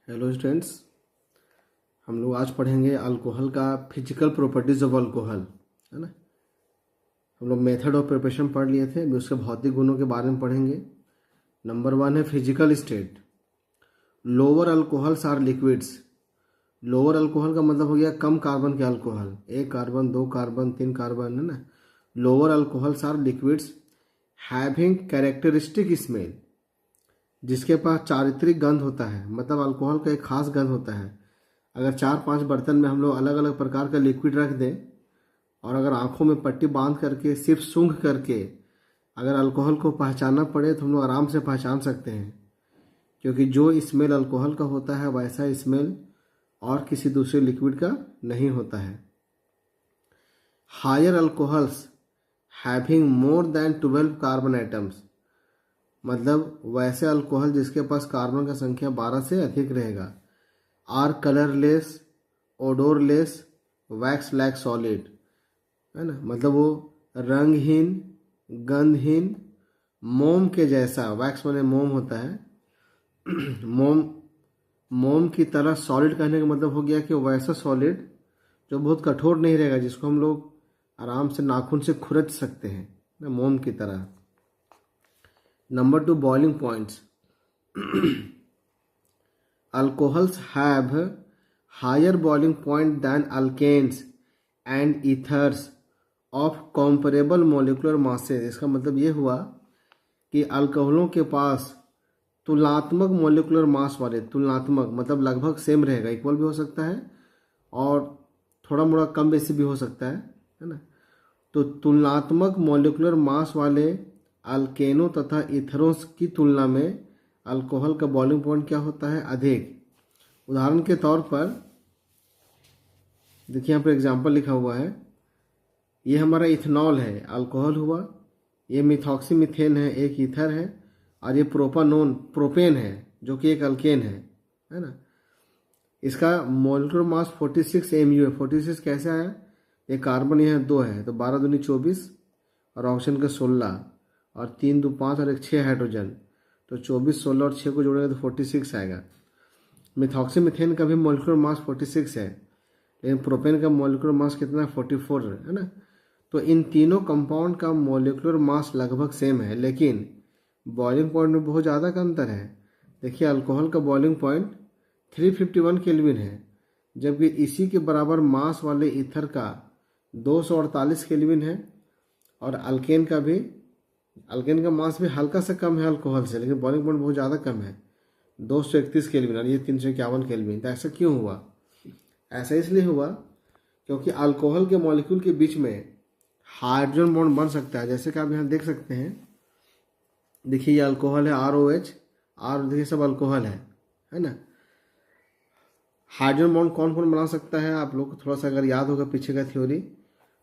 Hello students, हम लोग आज पढ़ेंगे अल्कोहल का फिजिकल प्रॉपर्टीज ऑफ अल्कोहल, है ना। हम लोग मेथड ऑफ प्रिपरेशन पढ़ लिए थे, अभी उसके भौतिक गुणों के बारे में पढ़ेंगे। नंबर 1 है physical state. Lower alcohols are liquids. Lower alcohol का मतलब हो गया कम कार्बन के अल्कोहल, 1 कार्बन 2 कार्बन 3 कार्बन, है ना। Lower alcohols are liquids having characteristic smell, जिसके पास चारित्रिक गंध होता है। मतलब अल्कोहल का एक खास गंध होता है। अगर 4-5 बर्तन में हम लोग अलग अलग प्रकार का लिक्विड रख दें और अगर आंखों में पट्टी बांध करके सिर्फ सूंघ करके अगर अल्कोहल को पहचानना पड़े तो हम लोग आराम से पहचान सकते हैं, क्योंकि जो स्मेल अल्कोहल का होता है वैसा स्मेल और किसी दूसरे लिक्विड का नहीं होता है। Higher alcohols having more than 12 carbon atoms, मतलब वैसे अल्कोहल जिसके पास कार्बन का संख्या 12 से अधिक रहेगा। Are colourless, odourless, wax like solid, है ना। मतलब वो रंगहीन, गंधहीन, मोम के जैसा, वैक्स माने मोम होता है, मोम की तरह सॉलिड कहने का मतलब हो गया कि वैसा सॉलिड जो बहुत कठोर नहीं रहेगा, जिसको हम लोग आराम से नाखून से खुरच सकते हैं ना, मोम की तरह। Number 2 boiling points. Alcohols have higher boiling point than alkanes and ethers of comparable molecular masses। इसका मतलब ये हुआ कि अल्कोहलों के पास तुलनात्मक मोलिकुलर मास वाले, तुलनात्मक मतलब लगभग सेम रहेगा, इक्वल भी हो सकता है और थोड़ा मोड़ा कम बेसी भी हो सकता है ना। तो तुलनात्मक मोलिकुलर मास वाले अल्केनों तथा इथरों की तुलना में अल्कोहल का बॉइलिंग पॉइंट क्या होता है, अधिक। उदाहरण के तौर पर देखिए यहाँ पर एग्जाम्पल लिखा हुआ है, ये हमारा इथेनॉल है, अल्कोहल हुआ। ये मिथॉक्सीमीथेन है, एक ईथर है। और ये प्रोपेन है जो कि एक अल्केन है ना। इसका मोलिकुलर मास 46 mu है। 46 कैसे आया, ये कार्बन यहाँ 2 है तो 12 दूनी 24 और ऑक्सीजन का 16 और 3 2 5 और एक 6 हाइड्रोजन, तो 24 16 और 6 को जोड़ेंगे तो 46 आएगा। मिथॉक्सीमीथेन का भी मोलिकुलर मास 46 है, लेकिन प्रोपेन का मोलिकुलर मास कितना है, 44 है ना। तो इन तीनों कंपाउंड का मोलिकुलर मास लगभग सेम है, लेकिन बॉइलिंग पॉइंट में बहुत ज़्यादा का अंतर है। देखिए अल्कोहल का बॉइलिंग पॉइंट 351 केल्विन है, जबकि इसी के बराबर मास वाले ईथर का 248 केल्विन है। और अल्केन का मास भी हल्का सा कम है अल्कोहल से, लेकिन बॉइलिंग पॉइंट बहुत ज़्यादा कम है, 231 केल्विन, और ये 351 केल्विन। तो ऐसा क्यों हुआ? ऐसा इसलिए हुआ क्योंकि अल्कोहल के मॉलिक्यूल के बीच में हाइड्रोजन बॉन्ड बन सकता है। जैसे कि आप यहाँ देख सकते हैं, देखिए ये अल्कोहल है ROH, और देखिए सब अल्कोहल है ना। हाइड्रोजन बॉन्ड कौन कौन बना सकता है, आप लोग को थोड़ा सा अगर याद होगा पीछे का थ्योरी,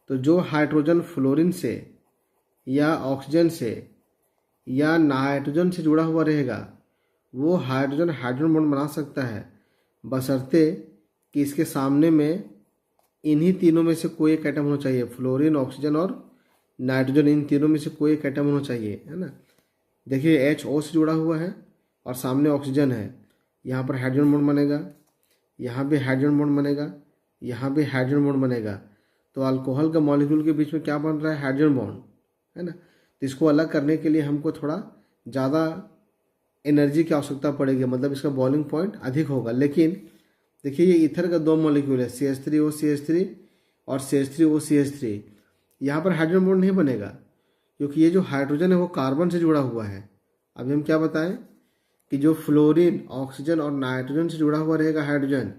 तो जो हाइड्रोजन फ्लोरीन से या ऑक्सीजन से या नाइट्रोजन से जुड़ा हुआ रहेगा वो हाइड्रोजन बॉन्ड बना सकता है, बशर्ते कि इसके सामने में इन्हीं तीनों में से कोई एक एटम होना चाहिए। फ्लोरीन, ऑक्सीजन और नाइट्रोजन, इन तीनों में से कोई एक एटम होना चाहिए, है ना। देखिए HO से जुड़ा हुआ है और सामने ऑक्सीजन है, यहाँ पर हाइड्रोजन बॉन्ड बनेगा, यहाँ भी हाइड्रोजन बॉन्ड बनेगा, यहाँ भी हाइड्रोजन बॉन्ड बनेगा। तो अल्कोहल का मॉलिक्यूल के बीच में क्या बन रहा है, हाइड्रोजन बॉन्ड, है ना। तो इसको अलग करने के लिए हमको थोड़ा ज़्यादा एनर्जी की आवश्यकता पड़ेगी, मतलब इसका बॉइलिंग पॉइंट अधिक होगा। लेकिन देखिए ये ईथर का 2 मॉलिक्यूल है, CH3OCH3 और CH3OCH3। यहाँ पर हाइड्रोजन बॉन्ड नहीं बनेगा, क्योंकि ये जो हाइड्रोजन है वो कार्बन से जुड़ा हुआ है। अभी हम क्या बताएं कि जो फ्लोरीन, ऑक्सीजन और नाइट्रोजन से जुड़ा हुआ रहेगा हाइड्रोजन,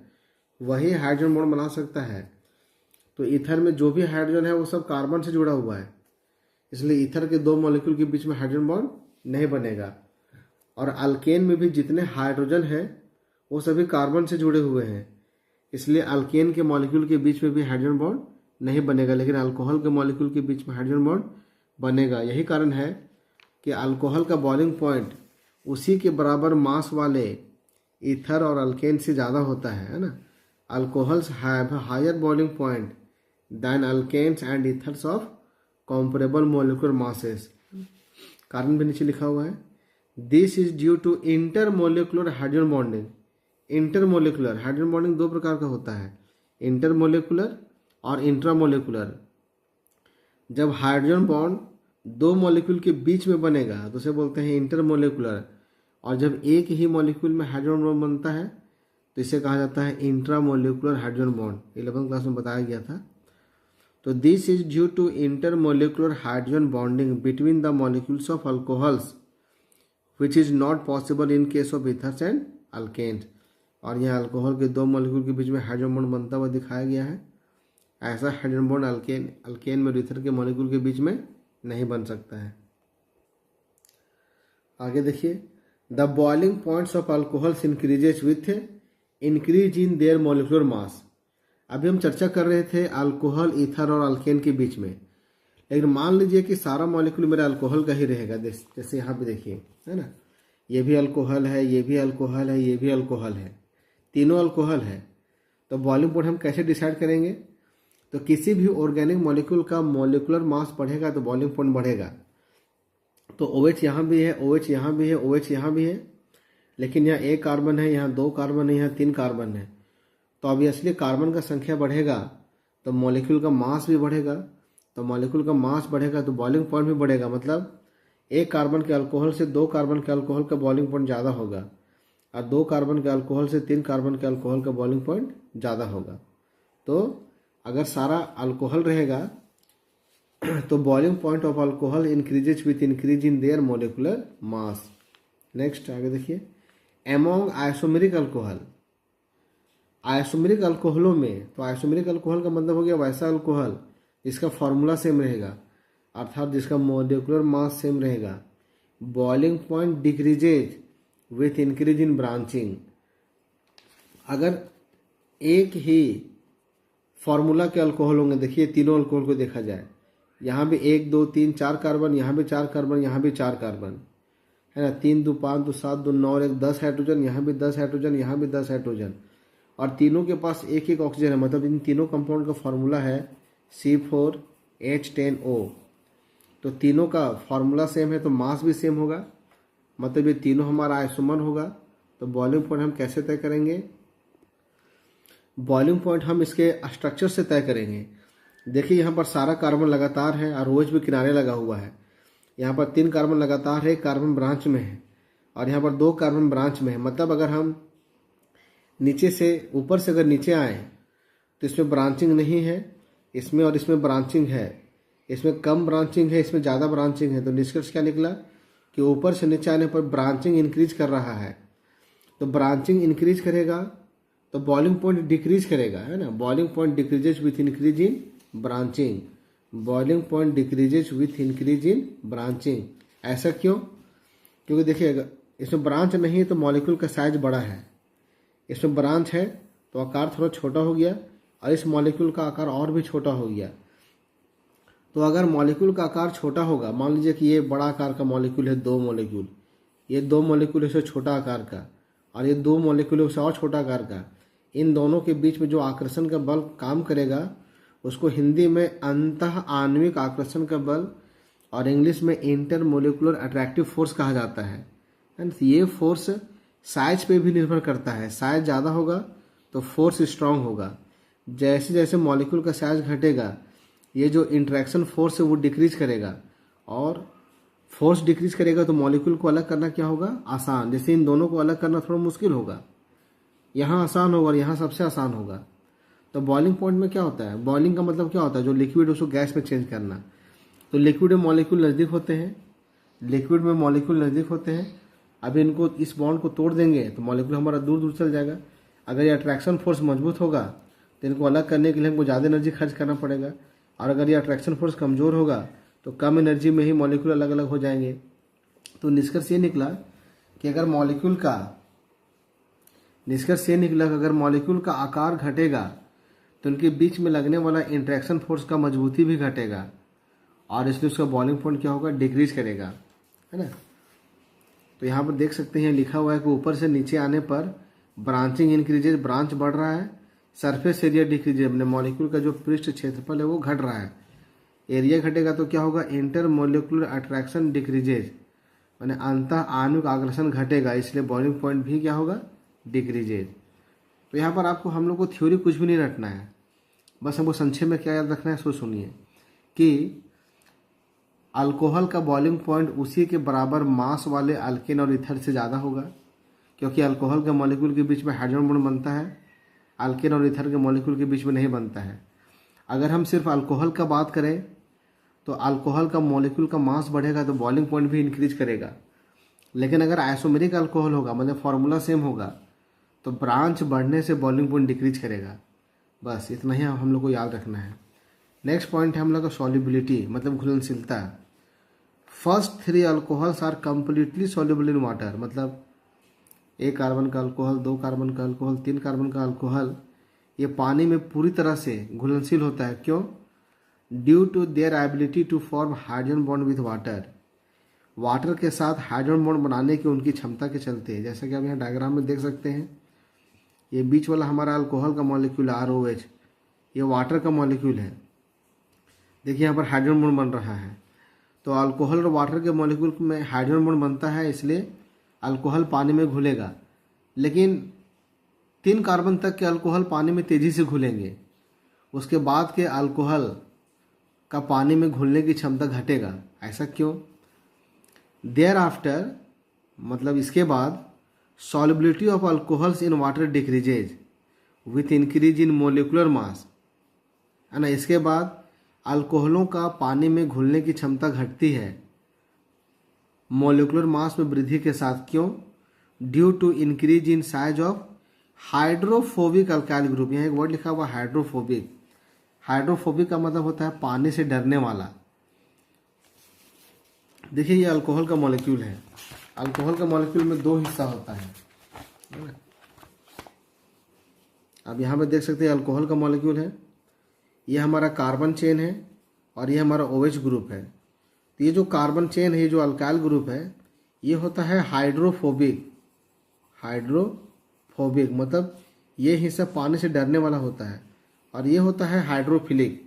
वही हाइड्रोजन बॉन्ड बना सकता है। तो ईथर में जो भी हाइड्रोजन है वो सब कार्बन से जुड़ा हुआ है, इसलिए ईथर के 2 मॉलिक्यूल के बीच में हाइड्रोजन बॉन्ड नहीं बनेगा। और अल्केन में भी जितने हाइड्रोजन है वो सभी कार्बन से जुड़े हुए हैं, इसलिए अल्केन के मॉलिक्यूल के बीच में भी हाइड्रोजन बॉन्ड नहीं बनेगा, लेकिन अल्कोहल के मॉलिक्यूल के बीच में हाइड्रोजन बॉन्ड बनेगा। यही कारण है कि अल्कोहल का बॉइलिंग पॉइंट उसी के बराबर मास वाले ईथर और अल्केन से ज़्यादा होता है ना। Alcohols have higher boiling point than alkanes and ethers of comparable molecular masses. कारण भी नीचे लिखा हुआ है, this is due to intermolecular hydrogen bonding. Intermolecular hydrogen bonding दो प्रकार का होता है, इंटरमोलिकुलर और इंट्रामोलिकुलर। जब हाइड्रोजन बॉन्ड दो मॉलिक्यूल के बीच में बनेगा तो उसे बोलते हैं इंटरमोलिकुलर, और जब एक ही मॉलिक्यूल में हाइड्रोजन बॉन्ड बनता है तो इसे कहा जाता है intramolecular hydrogen bond. 11th class में बताया गया था। तो this is due to intermolecular hydrogen bonding between the molecules of alcohols which is not possible in case of ethers and alkanes. और यह अल्कोहल के दो मॉलिक्यूल के बीच में हाइड्रोजन बॉन्ड बनता हुआ दिखाया गया है। ऐसा हाइड्रोजन बॉन्ड अल्केन में ईथर के मॉलिक्यूल के बीच में नहीं बन सकता है। आगे देखिए, the boiling points of alcohols increases with increase in their molecular mass. अभी हम चर्चा कर रहे थे अल्कोहल, ईथर और अल्केन के बीच में, लेकिन मान लीजिए कि सारा मॉलिक्यूल मेरा अल्कोहल का ही रहेगा। जैसे यहाँ पे देखिए, है ना, ये भी अल्कोहल है, ये भी अल्कोहल है, ये भी अल्कोहल है, तीनों अल्कोहल है। तो बॉइलिंग पॉइंट हम कैसे डिसाइड करेंगे? तो किसी भी ऑर्गेनिक मॉलिक्यूल का मॉलिक्यूलर मास बढ़ेगा तो बॉइलिंग पॉइंट बढ़ेगा। तो OH यहाँ भी है, OH यहाँ भी है, OH यहाँ भी है, लेकिन यहाँ एक कार्बन है, यहाँ दो कार्बन है, यहाँ तीन कार्बन है। तो ऑब्वियसली कार्बन का संख्या बढ़ेगा तो मॉलिक्यूल का मास भी बढ़ेगा। तो मॉलिक्यूल का मास बढ़ेगा तो बॉइलिंग पॉइंट भी बढ़ेगा। मतलब एक कार्बन के अल्कोहल से दो कार्बन के अल्कोहल का बॉइलिंग पॉइंट ज़्यादा होगा, और दो कार्बन के अल्कोहल से तीन कार्बन के अल्कोहल का बॉइलिंग पॉइंट ज़्यादा होगा। तो अगर सारा अल्कोहल रहेगा तो boiling point of alcohol increases with increase in their molecular mass. Next आगे देखिए, एमोंग आइसोमेरिक अल्कोहल। आइसोमेरिक अल्कोहलों में, तो आइसोमेरिक अल्कोहल का मतलब हो गया वैसा अल्कोहल जिसका फॉर्मूला सेम रहेगा, अर्थात जिसका मॉलिक्यूलर मास सेम रहेगा। Boiling point decreases with increase in branching. अगर एक ही फॉर्मूला के अल्कोहल होंगे, देखिए तीनों अल्कोहल को देखा जाए, यहाँ भी 1 2 3 4 कार्बन, यहाँ भी 4 कार्बन, यहाँ भी 4 कार्बन, है ना, 3 2 5 2 7 2 9 और 1 10 हाइड्रोजन, यहाँ भी 10 हाइड्रोजन, यहाँ भी 10 हाइड्रोजन, और तीनों के पास एक एक ऑक्सीजन है। मतलब इन तीनों कंपाउंड का फॉर्मूला है C4H10O। तो तीनों का फॉर्मूला सेम है तो मास भी सेम होगा, मतलब ये तीनों हमारा आइसोमर होगा। तो बॉइलिंग पॉइंट हम कैसे तय करेंगे? बॉइलिंग पॉइंट हम इसके स्ट्रक्चर से तय करेंगे। देखिए यहाँ पर सारा कार्बन लगातार है और OH भी किनारे लगा हुआ है। यहाँ पर 3 कार्बन लगातार है, कार्बन ब्रांच में है, और यहाँ पर 2 कार्बन ब्रांच में है। मतलब अगर हम नीचे से ऊपर से अगर नीचे आए तो इसमें ब्रांचिंग नहीं है, इसमें और इसमें ब्रांचिंग है, इसमें कम ब्रांचिंग है, इसमें ज़्यादा ब्रांचिंग है। तो निष्कर्ष क्या निकला कि ऊपर से नीचे आने पर ब्रांचिंग इंक्रीज कर रहा है। तो ब्रांचिंग इंक्रीज करेगा तो बॉइलिंग पॉइंट डिक्रीज करेगा, है ना। Boiling point decreases with increase in branching. Boiling point decreases with increase in branching. ऐसा क्यों? क्योंकि देखिए इसमें ब्रांच नहीं है तो मॉलिक्यूल का साइज बड़ा है, इसमें ब्रांच है तो आकार थोड़ा छोटा हो गया, और इस मॉलिक्यूल का आकार और भी छोटा हो गया। तो अगर मॉलिक्यूल का आकार छोटा होगा, मान लीजिए कि ये बड़ा आकार का मॉलिक्यूल है, 2 मॉलिक्यूल, ये 2 मॉलिक्यूल है छोटा आकार का, और ये 2 मॉलिक्यूल है उससे और छोटा आकार का, इन दोनों के बीच में जो आकर्षण का बल काम करेगा उसको हिंदी में अंतः आणविक आकर्षण का बल और इंग्लिश में इंटरमोलिकुलर अट्रैक्टिव फोर्स कहा जाता है। ये फोर्स साइज पे भी निर्भर करता है। साइज ज़्यादा होगा तो फोर्स स्ट्रांग होगा, जैसे जैसे मॉलिक्यूल का साइज घटेगा ये जो इंटरेक्शन फोर्स है वो डिक्रीज करेगा, और फोर्स डिक्रीज करेगा तो मॉलिक्यूल को अलग करना क्या होगा? आसान। जैसे इन दोनों को अलग करना थोड़ा मुश्किल होगा, यहाँ आसान होगा और यहाँ सबसे आसान होगा। तो बॉइलिंग पॉइंट में क्या होता है? बॉइलिंग का मतलब क्या होता है? जो लिक्विड उसको गैस में चेंज करना। तो लिक्विड में मॉलिक्यूल नज़दीक होते हैं, लिक्विड में मॉलिक्यूल नज़दीक होते हैं। अब इनको इस बॉन्ड को तोड़ देंगे तो मॉलिक्यूल हमारा दूर दूर चल जाएगा। अगर ये अट्रैक्शन फोर्स मजबूत होगा तो इनको अलग करने के लिए हमको ज़्यादा एनर्जी खर्च करना पड़ेगा, और अगर ये अट्रैक्शन फोर्स कमज़ोर होगा तो कम एनर्जी में ही मॉलिक्यूल अलग अलग हो जाएंगे। तो निष्कर्ष ये निकला कि अगर मॉलिक्यूल का आकार घटेगा तो उनके बीच में लगने वाला इंटरेक्शन फोर्स का मजबूती भी घटेगा, और इसलिए उसका बॉइलिंग पॉइंट क्या होगा? डिक्रीज करेगा, है ना। तो यहाँ पर देख सकते हैं लिखा हुआ है कि ऊपर से नीचे आने पर ब्रांचिंग इंक्रीजेज, ब्रांच बढ़ रहा है, सरफेस एरिया डिक्रीजेज, अपने मॉलिक्यूल का जो पृष्ठ क्षेत्रफल है वो घट रहा है। एरिया घटेगा तो क्या होगा? इंटर मॉलिक्यूलर अट्रैक्शन डिक्रीजेज, माने अंतः आणविक आकर्षण घटेगा, इसलिए बॉइलिंग पॉइंट भी क्या होगा? डिक्रीजेज। तो यहाँ पर आपको हम लोग को थ्योरी कुछ भी नहीं रटना है, बस हमको संक्षेप में क्या याद रखना है सो सुनिए कि अल्कोहल का बॉइलिंग पॉइंट उसी के बराबर मास वाले अल्केन और ईथर से ज़्यादा होगा, क्योंकि अल्कोहल के मॉलिक्यूल के बीच में हाइड्रोजन बॉन्ड बनता है, अल्केन और ईथर के मॉलिक्यूल के बीच में नहीं बनता है। अगर हम सिर्फ अल्कोहल का बात करें तो अल्कोहल का मॉलिक्यूल का मास बढ़ेगा तो बॉइलिंग पॉइंट भी इंक्रीज करेगा, लेकिन अगर आइसोमेरिक अल्कोहल होगा मतलब फॉर्मूला सेम होगा तो ब्रांच बढ़ने से बॉइलिंग पॉइंट डिक्रीज करेगा। बस इतना ही हम लोग को याद रखना है। नेक्स्ट पॉइंट है हम लोग का सॉल्युबिलिटी मतलब घुलनशीलता। First 3 alcohols are completely soluble in water, मतलब 1 कार्बन का अल्कोहल, 2 कार्बन का अल्कोहल, 3 कार्बन का अल्कोहल ये पानी में पूरी तरह से घुलनशील होता है। क्यों? Due to their ability to form hydrogen bond with water, water के साथ हाइड्रोजन बॉन्ड बनाने की उनकी क्षमता के चलते। जैसा कि आप यहाँ डायग्राम में देख सकते हैं, ये बीच वाला हमारा अल्कोहल का मॉलिक्यूल ROH, ये वाटर का मॉलिक्यूल है। देखिए यहाँ पर हाइड्रोजन बॉन्ड बन रहा है, तो अल्कोहल और वाटर के मॉलिक्यूल में हाइड्रोजन बॉन्ड बनता है, इसलिए अल्कोहल पानी में घुलेगा। लेकिन 3 कार्बन तक के अल्कोहल पानी में तेज़ी से घुलेंगे, उसके बाद के अल्कोहल का पानी में घुलने की क्षमता घटेगा। ऐसा क्यों? देयर आफ्टर मतलब इसके बाद solubility of alcohols in water decreases with increase in molecular mass, है ना। इसके बाद अल्कोहलों का पानी में घुलने की क्षमता घटती है मोलिकुलर मास में वृद्धि के साथ। क्यों? Due to increase in size of hydrophobic alkyl group. यहाँ एक वर्ड लिखा हुआ हाइड्रोफोबिक। हाइड्रोफोबिक का मतलब होता है पानी से डरने वाला। देखिए ये अल्कोहल का मॉलिक्यूल है, अल्कोहल का मॉलिक्यूल में 2 हिस्सा होता है। अब यहाँ पे देख सकते हैं अल्कोहल का मॉलिक्यूल है, ये हमारा कार्बन चेन है और ये हमारा OH ग्रुप है। तो ये जो कार्बन चेन है, ये जो अल्काइल ग्रुप है, ये होता है हाइड्रोफोबिक। हाइड्रोफोबिक मतलब ये हिस्सा पानी से डरने वाला होता है, और ये होता है हाइड्रोफिलिक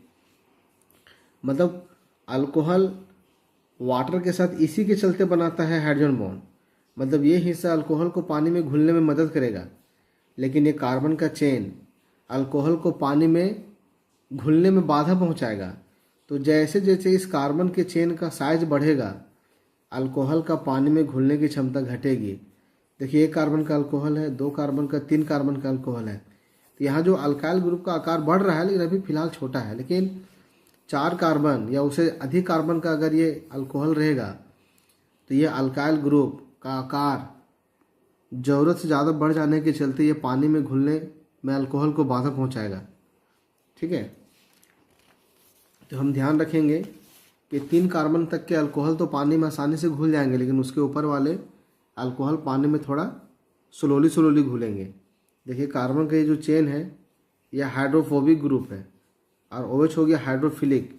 मतलब अल्कोहल वाटर के साथ इसी के चलते बनाता है हाइड्रोजन बॉन्ड, मतलब ये हिस्सा अल्कोहल को पानी में घुलने में मदद करेगा। लेकिन ये कार्बन का चेन अल्कोहल को पानी में घुलने में बाधा पहुंचाएगा। तो जैसे जैसे इस कार्बन के चेन का साइज बढ़ेगा, अल्कोहल का पानी में घुलने की क्षमता घटेगी। देखिए 1 कार्बन का अल्कोहल है, 2 कार्बन का, 3 कार्बन का अल्कोहल है। तो यहाँ जो अल्काइल ग्रुप का आकार बढ़ रहा है, लेकिन अभी फिलहाल छोटा है। लेकिन 4 कार्बन या उससे अधिक कार्बन का अगर ये अल्कोहल रहेगा तो ये अल्काइल ग्रुप का आकार ज़रूरत से ज़्यादा बढ़ जाने के चलते ये पानी में घुलने में अल्कोहल को बाधा पहुंचाएगा। ठीक है, तो हम ध्यान रखेंगे कि 3 कार्बन तक के अल्कोहल तो पानी में आसानी से घुल जाएंगे, लेकिन उसके ऊपर वाले अल्कोहल पानी में थोड़ा स्लोली घुलेंगे। देखिए कार्बन का ये जो चेन है यह हाइड्रोफोबिक ग्रुप है, और OH हो गया हाइड्रोफिलिक।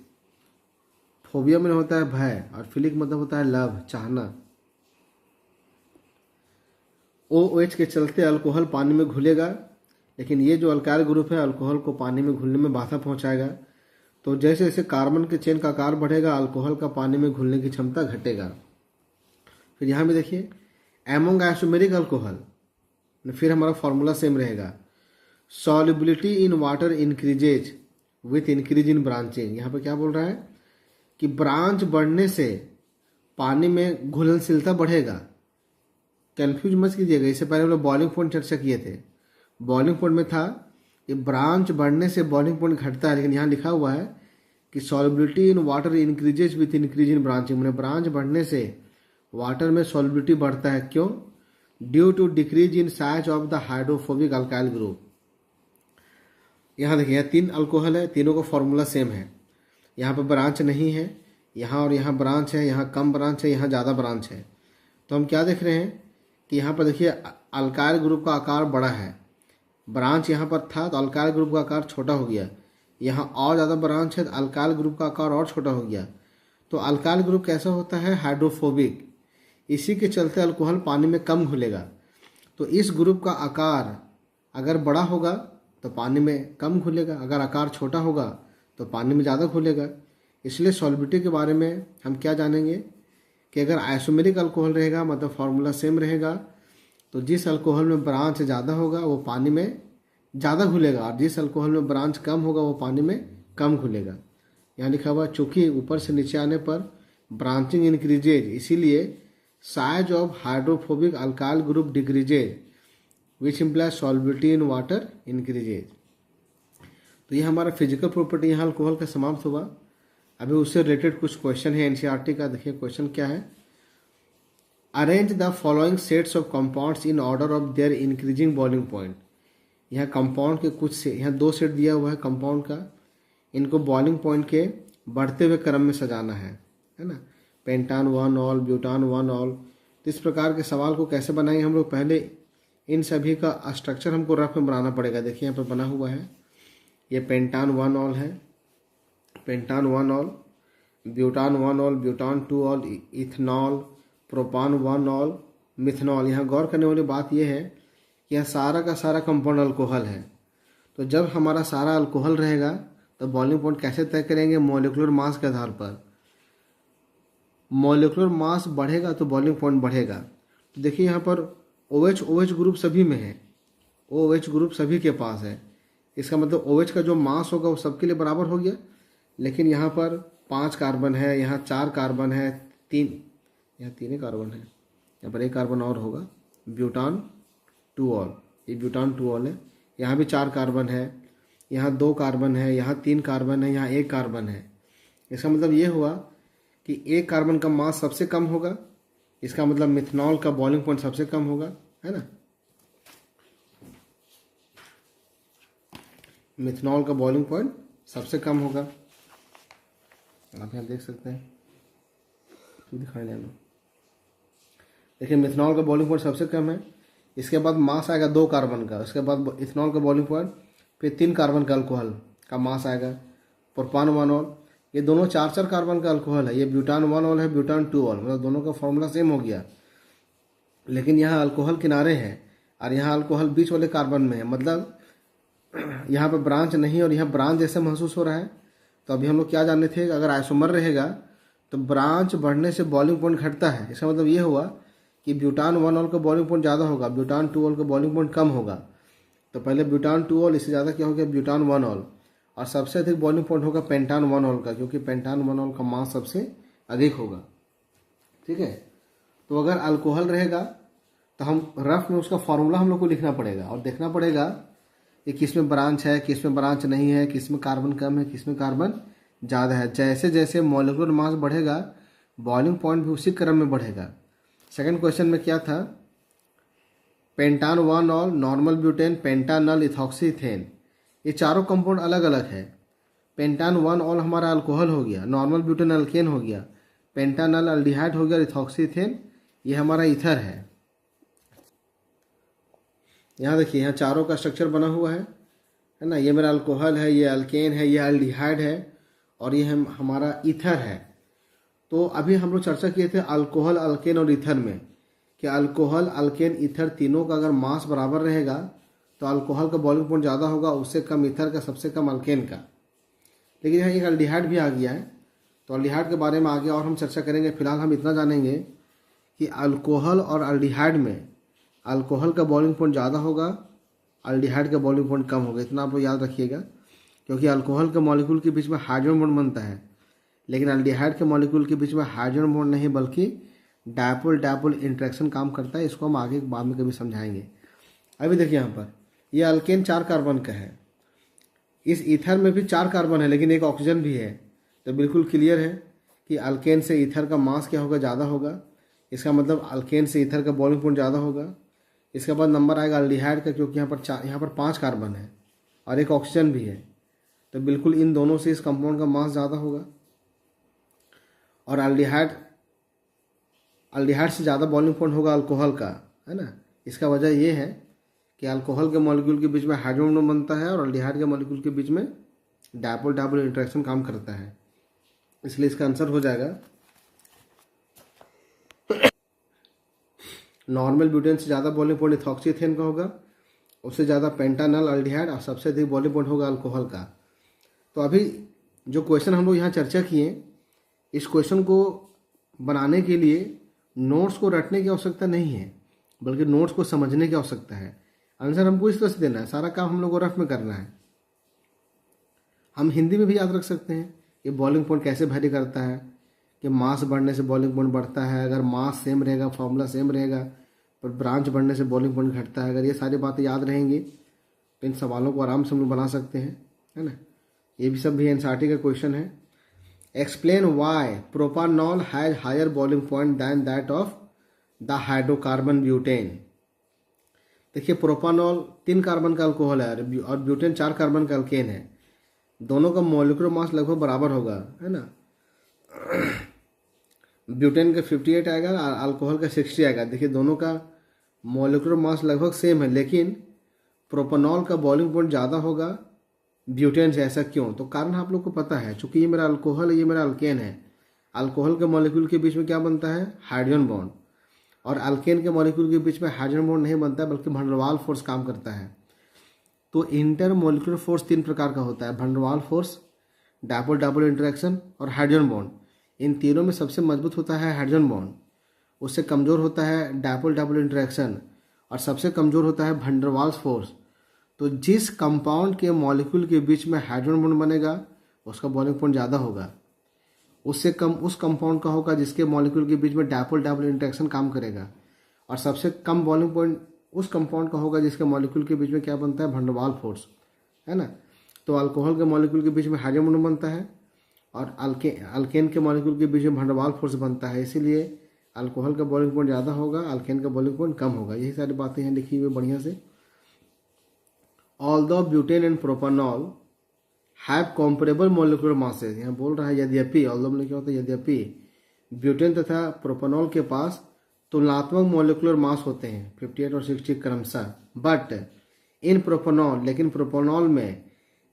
फोबिया में होता है भय, और फिलिक मतलब होता है लव, चाहना। OH के चलते अल्कोहल पानी में घुलेगा, लेकिन ये जो अल्काइल ग्रुप है अल्कोहल को पानी में घुलने में बाधा पहुंचाएगा। तो जैसे जैसे कार्बन के चेन का आकार बढ़ेगा, अल्कोहल का पानी में घुलने की क्षमता घटेगा। फिर यहाँ भी देखिए एमोंग आइसोमेरिक अल्कोहल, फिर हमारा फॉर्मूला सेम रहेगा। Solubility in water increases with increase in branching. यहाँ पर क्या बोल रहा है कि ब्रांच बढ़ने से पानी में घुलनशीलता बढ़ेगा। कंफ्यूज मत कीजिएगा, इससे पहले हम लोग बॉइलिंग पॉइंट चर्चा किए थे। बॉइलिंग पॉइंट में था कि ब्रांच बढ़ने से बॉइलिंग पॉइंट घटता है, लेकिन यहाँ लिखा हुआ है कि solubility in water increases with increase in branching. मैंने ब्रांच बढ़ने से वाटर में सॉल्युबिलिटी बढ़ता है। क्यों? Due to decrease in size of the hydrophobic alkyl group. यहाँ देखिए 3 अल्कोहल है, तीनों का फॉर्मूला सेम है। यहाँ पर ब्रांच नहीं है, यहाँ और यहाँ ब्रांच है, यहाँ कम ब्रांच है, यहाँ ज़्यादा ब्रांच है। तो हम क्या देख रहे हैं कि यहाँ पर देखिए अल्काइल ग्रुप का आकार बड़ा है, ब्रांच यहाँ पर था तो अल्काइल ग्रुप का आकार छोटा हो गया। यहाँ और ज़्यादा ब्रांच है तो अल्काइल ग्रुप का आकार और छोटा हो गया। तो अल्काइल ग्रुप कैसा होता है? हाइड्रोफोबिक। इसी के चलते अल्कोहल पानी में कम घुलेगा। तो इस ग्रुप का आकार अगर बड़ा होगा तो पानी में कम घुलेगा, अगर आकार छोटा होगा तो पानी में ज़्यादा घुलेगा। इसलिए सॉल्युबिलिटी के बारे में हम क्या जानेंगे कि अगर आइसोमेरिक अल्कोहल रहेगा मतलब फॉर्मूला सेम रहेगा, तो जिस अल्कोहल में ब्रांच ज़्यादा होगा वो पानी में ज़्यादा घुलेगा, और जिस अल्कोहल में ब्रांच कम होगा वो पानी में कम घुलेगा। यहाँ लिखा हुआ चूंकि ऊपर से नीचे आने पर ब्रांचिंग इंक्रीजेज, इसीलिए size of hydrophobic alkyl group decreases which implies solubility in water increases. तो ये हमारा फिजिकल प्रॉपर्टी यहाँ अल्कोहल का समाप्त हुआ। अभी उससे रिलेटेड कुछ क्वेश्चन है एनसीईआरटी का। देखिए क्वेश्चन क्या है, arrange the following sets of compounds in order of their increasing boiling point. यहाँ कंपाउंड के कुछ से यहाँ 2 सेट दिया हुआ है कंपाउंड का, इनको बॉइलिंग पॉइंट के बढ़ते हुए क्रम में सजाना है ना। पेंटान 1 ऑल, ब्यूटान 1 ऑल। तो इस प्रकार के सवाल को कैसे बनाएंगे हम लोग, पहले इन सभी का स्ट्रक्चर हमको रफ में बनाना पड़ेगा। देखिए यहाँ पर बना हुआ है, ये पेंटान 1 ऑल है, pentan 1 ol, butan 1 ol, butan 2 ol, ethanol, propan 1 ol, methanol. यहाँ गौर करने वाली बात यह है कि यह सारा का सारा कंपाउंड अल्कोहल है। तो जब हमारा सारा अल्कोहल रहेगा तो बॉइलिंग पॉइंट कैसे तय करेंगे, मॉलिक्यूलर मास के आधार पर। मॉलिक्यूलर मास बढ़ेगा तो बॉइलिंग पॉइंट बढ़ेगा। तो देखिए यहाँ पर OH ग्रुप सभी में है, OH ग्रुप सभी के पास है। इसका मतलब OH का जो मास होगा वो सबके लिए बराबर हो गया। लेकिन यहाँ पर 5 कार्बन है, यहाँ 4 कार्बन है, 3 यहाँ 3 ही कार्बन है, यहाँ पर 1 कार्बन और होगा, ब्यूटान 2 ऑल, ये ब्यूटान 2 ऑल है। यहाँ भी 4 कार्बन है, यहाँ 2 कार्बन है, यहाँ 3 कार्बन है, यहाँ 1 कार्बन है। इसका मतलब ये हुआ कि 1 कार्बन का मास सबसे कम होगा। इसका मतलब मिथेनॉल का बॉइलिंग पॉइंट सबसे कम होगा, है ना। मिथेनॉल का बॉइलिंग पॉइंट सबसे कम होगा, आप यहाँ देख सकते हैं, दिखाई देना। देखिए मिथेनॉल का बॉइलिंग पॉइंट सबसे कम है। इसके बाद मास आएगा 2 कार्बन का, उसके बाद इथेनॉल का बॉइलिंग पॉइंट, फिर 3 कार्बन का अल्कोहल का मास आएगा। प्रोपान 1 ऑल, ये दोनों 4 कार्बन का अल्कोहल है। ये ब्यूटान 1 ऑल है, ब्यूटान 2 ऑल, मतलब दोनों का फॉर्मूला सेम हो गया। लेकिन यहाँ अल्कोहल किनारे है और यहाँ अल्कोहल बीच वाले कार्बन में है, मतलब यहाँ पर ब्रांच नहीं और यहाँ ब्रांच जैसे महसूस हो रहा है। तो अभी हम लोग क्या जानते थे, अगर आइसोमर रहेगा तो ब्रांच बढ़ने से बॉइलिंग पॉइंट घटता है। इसका मतलब ये हुआ कि ब्यूटान 1 ऑल का बॉइलिंग पॉइंट ज़्यादा होगा, ब्यूटान 2 ऑल का बॉइलिंग पॉइंट कम होगा। तो पहले ब्यूटान 2 ऑल, इससे ज़्यादा क्या हो गया ब्यूटान 1 ऑल, और सबसे अधिक बॉइलिंग पॉइंट होगा पेंटान 1 ऑल का, क्योंकि पेंटान 1 ऑल का मास सबसे अधिक होगा। ठीक है, तो अगर अल्कोहल रहेगा तो हम रफ में उसका फॉर्मूला हम लोग को लिखना पड़ेगा और देखना पड़ेगा कि किस में ब्रांच है, किस में ब्रांच नहीं है, किस में कार्बन कम है, किस में कार्बन ज़्यादा है। जैसे जैसे मॉलिक्यूलर मास बढ़ेगा बॉइलिंग पॉइंट भी उसी क्रम में बढ़ेगा। सेकंड क्वेश्चन में क्या था, पेंटान 1 ऑल, नॉर्मल ब्यूटेन, पेंटानल, इथॉक्सीथेन, ये चारों कंपाउंड अलग अलग है। पेंटान 1 ऑल हमारा अल्कोहल हो गया, नॉर्मल ब्यूटेन अल्केन हो गया, पेंटानल अल्डिहाइड हो गया, इथॉक्सीथेन ये हमारा ईथर है। यहाँ देखिए यहाँ चारों का स्ट्रक्चर बना हुआ है ना। ये मेरा अल्कोहल है, ये अल्केन है, ये अल्डिहाइड है और ये हमारा ईथर है। तो अभी हम लोग चर्चा किए थे अल्कोहल, अल्केन और ईथर में कि अल्कोहल, अल्केन, ईथर तीनों का अगर मास बराबर रहेगा तो अल्कोहल का बॉइलिंग पॉइंट ज़्यादा होगा, उससे कम ईथर का, सबसे कम अल्केन का। लेकिन यहाँ एक अल्डिहाइड भी आ गया है, तो अल्डिहाइड के बारे में आगे और हम चर्चा करेंगे। फिलहाल हम इतना जानेंगे कि अल्कोहल और अल्डिहाइड में अल्कोहल का बॉइलिंग पॉइंट ज़्यादा होगा, अल्डिहाइड का बॉइलिंग पॉइंट कम होगा। इतना आप लोग याद रखिएगा, क्योंकि अल्कोहल के मॉलिक्यूल के बीच में हाइड्रोजन बॉन्ड बनता है, लेकिन अल्डिहाइड के मॉलिक्यूल के बीच में हाइड्रोजन बॉन्ड नहीं बल्कि डायपोल डायपोल इंटरेक्शन काम करता है। इसको हम आगे बाद में कभी समझाएंगे। अभी देखिए यहाँ पर ये अल्केन 4 कार्बन का है, इस ईथर में भी 4 कार्बन है लेकिन एक ऑक्सीजन भी है। तो बिल्कुल क्लियर है कि अल्केन से ईथर का मास क्या होगा, ज़्यादा होगा। इसका मतलब अल्केन से ईथर का बॉइलिंग पॉइंट ज़्यादा होगा। इसके बाद नंबर आएगा अल्डिहाइड का, क्योंकि यहाँ पर 5 कार्बन है और एक ऑक्सीजन भी है। तो बिल्कुल इन दोनों से इस कंपाउंड का मास ज़्यादा होगा। और अल्डिहाइड से ज़्यादा बॉइलिंग पॉइंट होगा अल्कोहल का, है ना। इसका वजह ये है कि अल्कोहल के मॉलिक्यूल के बीच में हाइड्रोजन बॉन्ड बनता है और अल्डिहाइड के मॉलिक्यूल के बीच में डायपोल डायपोल इंटरेक्शन काम करता है। इसलिए इसका आंसर हो जाएगा नॉर्मल ब्यूटेन से ज़्यादा बॉइलिंग पॉइंट इथॉक्सीथेन का होगा, उससे ज़्यादा पेंटानल अल्डिहाइड और सबसे अधिक बॉइलिंग पॉइंट होगा अल्कोहल का। तो अभी जो क्वेश्चन हम लोग यहाँ चर्चा किए, इस क्वेश्चन को बनाने के लिए नोट्स को रटने की आवश्यकता नहीं है। बल्कि नोट्स को समझने की आवश्यकता है। आंसर हमको इस तरह से देना है, सारा काम हम लोग को रफ में करना है। हम हिंदी में भी याद रख सकते हैं कि बॉइलिंग पॉइंट कैसे वेरी करता है, कि मास बढ़ने से बॉइलिंग पॉइंट बढ़ता है, अगर मास सेम रहेगा फॉर्मूला सेम रहेगा, पर ब्रांच बढ़ने से बॉइलिंग पॉइंट घटता है। अगर ये सारी बातें याद रहेंगी तो इन सवालों को आराम से हम लोग बना सकते हैं, है ना। ये भी सब भी एनसीईआरटी का क्वेश्चन है। Explain why propanol has higher boiling point than that of the hydrocarbon butane. देखिए प्रोपानॉल 3 कार्बन का अल्कोहल है और ब्यूटेन 4 कार्बन का अल्केन है। दोनों का मॉलिक्यूलर मास लगभग बराबर होगा, है ना। ब्यूटेन का 58 आएगा और अल्कोहल का 60 आएगा। देखिए दोनों का मॉलिक्यूलर मास लगभग सेम है, लेकिन प्रोपानॉल का बॉइलिंग पॉइंट ज़्यादा होगा ब्यूटेन से। ऐसा क्यों? तो कारण आप लोग को पता है, चूंकि ये मेरा अल्कोहल है, ये मेरा अल्केन है। अल्कोहल के मॉलिक्यूल के बीच में क्या बनता है? Hydrogen bond. और अल्केन के मॉलिक्यूल के बीच में हाइड्रोजन बॉन्ड नहीं बनता है, बल्कि वैन डर वाल्स फोर्स काम करता है। तो इंटर मॉलिक्यूलर फोर्स 3 प्रकार का होता है, van der Waals force, dipole dipole interaction और हाइड्रोजन बॉन्ड। इन तीनों में सबसे मजबूत होता है हाइड्रोजन बॉन्ड, उससे कमज़ोर होता है डायपोल डायपोल इंटरेक्शन, और सबसे कमज़ोर होता है वैन डर वाल्स फोर्स। तो जिस कंपाउंड के मॉलिक्यूल के बीच में हाइड्रोजन बॉन्ड बनेगा उसका बॉइलिंग पॉइंट ज़्यादा होगा, उससे कम उस कंपाउंड का होगा जिसके मॉलिक्यूल के बीच में डायपोल डायपोल इंटरेक्शन काम करेगा, और सबसे कम बॉइलिंग पॉइंट उस कंपाउंड का होगा जिसके मॉलिक्यूल के बीच में क्या बनता है? वैन डर वाल्स फोर्स, है ना। तो अल्कोहल के मॉलिक्यूल के बीच में हाइड्रोजन बॉन्ड बनता है और अल्केन के मॉलिक्यूल के बीच में वैन डर वाल्स फोर्स बनता है। इसीलिए अल्कोहल का बॉइलिंग पॉइंट ज़्यादा होगा, अल्केन का बॉइलिंग पॉइंट कम होगा। यही सारी बातें हैं लिखी हुई बढ़िया से। Although butane and propanol have comparable molecular masses, यहाँ बोल रहा है यद्यपि, ऑल्दो में क्या होता है? यद्यपि ब्यूटेन तथा प्रोपानॉल के पास तुलनात्मक मॉलिक्यूलर मास होते हैं 58 और 60 क्रमशः, बट इन प्रोपानॉल, लेकिन प्रोपानॉल में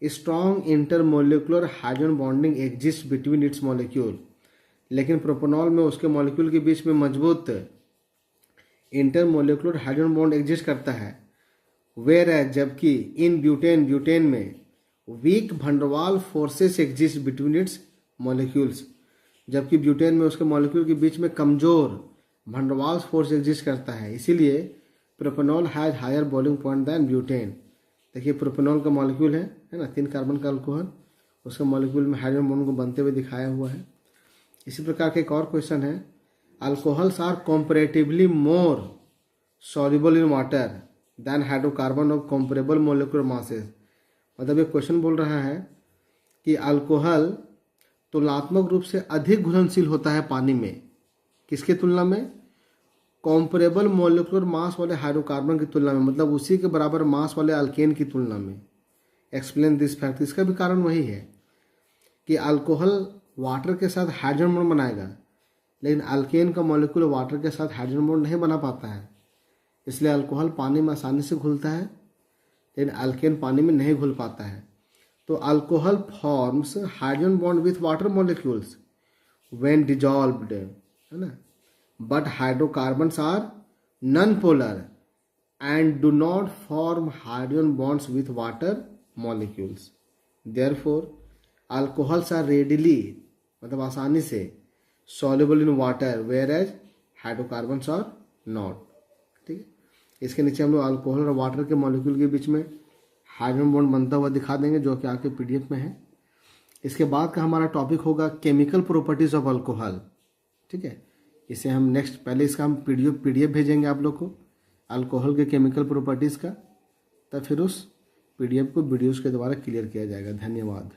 strong intermolecular hydrogen bonding exist between it's molecule. लेकिन प्रोपानॉल में उसके मॉलिक्यूल के बीच में मजबूत इंटरमोलिकुलर हाइड्रोजन बॉन्ड एग्जिस्ट करता है। वेयर एज जबकि इन ब्यूटेन में weak van der Waals forces exist between its molecules. जबकि ब्यूटेन में उसके मॉलिक्यूल के बीच में कमजोर van der Waals force exist करता है। इसीलिए propanol has higher boiling point than butane. देखिए प्रोपानॉल का मॉलिक्यूल है ना, 3 कार्बन का अल्कोहल, उसके मॉलिक्यूल में हाइड्रोजन बॉन्ड को बनते हुए दिखाया हुआ है। इसी प्रकार के एक और क्वेश्चन है, alcohols are comparatively more soluble in water than hydrocarbon of comparable molecular masses. मतलब ये क्वेश्चन बोल रहा है कि अल्कोहल तुलनात्मक रूप से अधिक घुलनशील होता है पानी में, किसके तुलना में? कॉम्परेबल मॉलिक्यूलर मास वाले हाइड्रोकार्बन की तुलना में, मतलब उसी के बराबर मास वाले अल्केन की तुलना में। Explain this fact. इसका भी कारण वही है कि अल्कोहल वाटर के साथ हाइड्रोजन बॉन्ड बनाएगा, लेकिन अल्केन का मॉलिक्यूल वाटर के साथ हाइड्रोजन बॉन्ड नहीं बना पाता है। इसलिए अल्कोहल पानी में आसानी से घुलता है, लेकिन अल्केन पानी में नहीं घुल पाता है। तो alcohol forms hydrogen bond with water molecules when dissolved, है ना, but hydrocarbons are non-polar and do not form hydrogen bonds with water molecules. Therefore, alcohols are readily, मतलब आसानी से soluble in water, whereas hydrocarbons are not. ठीक है, इसके नीचे हम लोग अल्कोहल और वाटर के मॉलिक्यूल के बीच में हाइड्रोजन बॉन्ड बनता हुआ दिखा देंगे, जो कि आपके पीडीएफ में है। इसके बाद का हमारा टॉपिक होगा केमिकल प्रॉपर्टीज ऑफ अल्कोहल। ठीक है, इसे हम नेक्स्ट, पहले इसका हम पीडीएफ भेजेंगे आप लोग को अल्कोहल के केमिकल प्रॉपर्टीज़ का, तब फिर उस पीडीएफ को वीडियोज़ के द्वारा क्लियर किया जाएगा। धन्यवाद।